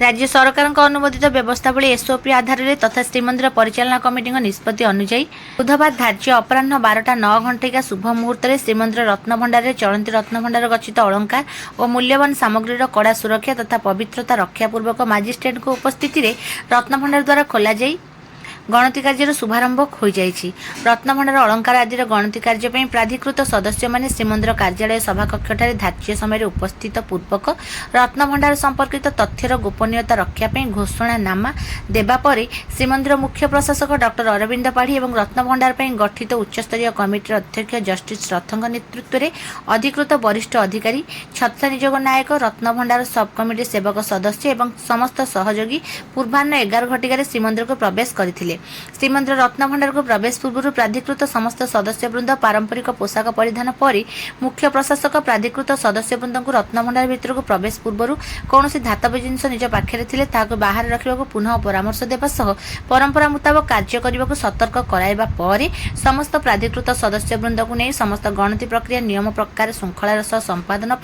राज्य सरकार अनुमोदित व्यवस्थावली एसओपी आधार में तथा श्रीमंदिर परिचालना कमिटी निष्पत्ति अनुଯାयी बुधवार धार्य अपराह 12टा 9 घंटिका शुभ मुहूर्त में श्रीमंदिर रत्नभंडार में चलती रत्नभंडार गच्छित अलंकार और मूल्यवान सामग्रीर कड़ा सुरक्षा तथा पवित्रता रक्षापूर्वक मजिस्ट्रेट उपस्थित में रत्नभंडार द्वारा खोल गणति कार्य शुभारंभ हो जाइछि। रत्नभंडार अलंकार आदिर गणति कार्य प्राधिकृत सदस्य माने श्रीमंदिर कार्यालय सभाकक्षठारे धार्य समय उपस्थित पूर्वक रत्नभंडार संपर्कित तथ्यर गोपनीयता रक्षा घोषणानामा देबा परे श्रीमंदिर मुख्य प्रशासक डॉक्टर अरविंद पाढ़ी और रत्नभंडार गठित उच्चस्तरीय कमिटर अध्यक्ष जस्टिस रथंग नेतृत्व में अधिकृत वरिष्ठ अधिकारी छत्ता निजोग नायक रत्नभंडार सब कमिटी सेवक सदस्य और समस्त सहयोगी पूर्वाह्न 11 घटिकार श्रीमंदिर को प्रवेश करथिले। श्रीमंदिर रत्नभंडार को प्रवेश पूर्व प्राधिकृत समस्त सदस्यवृंद पारंपरिक पोशाक परिधान पर मुख्य प्रशासक प्राधिकृत सदस्यवृंद को रत्नभंडार भितर को प्रवेश पूर्व कौन धातव जिनस निज पाखे थे बाहर रखा पुनः परामर्श देवा सह परंपरा मुताबक कार्य करने को सतर्क कराइबा पर समस्त प्राधिकृत सदस्यवृंद को नहीं समस्त गणति प्रक्रिया नियम प्रकार श्रृंखलार सह संपादन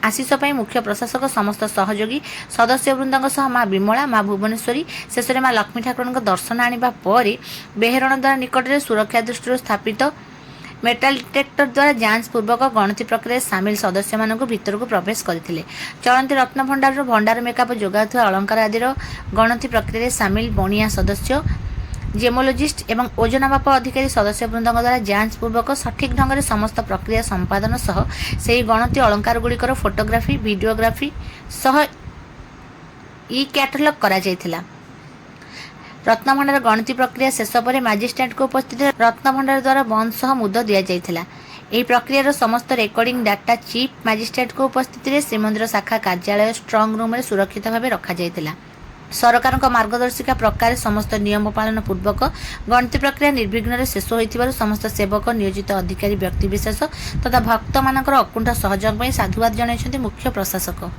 आशीष मुख्य प्रशासक समस्त सहयोगी सदस्यवृंद माँ विमला माँ भुवनेश्वरी शेष में माँ लक्ष्मी ठाकुर दर्शन आनिबा परे बेहरण द्वारा निकट में सुरक्षा दृष्टि स्थापित मेटाल डिटेक्टर द्वारा जांच पूर्वक गणति प्रक्रिया सामिल सदस्य मानक भीतर को प्रवेश करथिले। चलती रत्नभंडार भंडार मेकअप जोगाउथुवा अलंकार आदिर गणति प्रक्रिया सामिल बणिया सदस्य जेमोलोजिस्ट एवं ओजन माप अधिकारी सदस्यवृंद द्वारा जांच पूर्वक सठिक ढंग से समस्त प्रक्रिया संपादन सह से गणति अलंकार गुड़िकर फोटोग्राफी वीडियोग्राफी सह ई कैटलॉग करा जायथिला। रत्नभंडार गणति प्रक्रिया शेष पर मजिस्ट्रेट को उपस्थित रत्नभंडार द्वारा बंद सह मुद दि जाइथिला। एही प्रक्रियार समस्त रेकर्डिंग डाटा चीफ मजिस्ट्रेट को उपस्थित में श्रीमंदिर शाखा कार्यालय स्ट्रंग रूम में सुरक्षित भाव रखा जाइथिला। सरकार मार्गदर्शिका प्रकार समस्त नियम पालन पूर्वक गणति प्रक्रिया निर्विघ्न शेष होइथिबारु समस्त सेवक नियोजित अधिकारी व्यक्तिविशेष तथा भक्त मानकर अकुंठ सहयोग साधुवाद जणाइछन्ति मुख्य प्रशासक।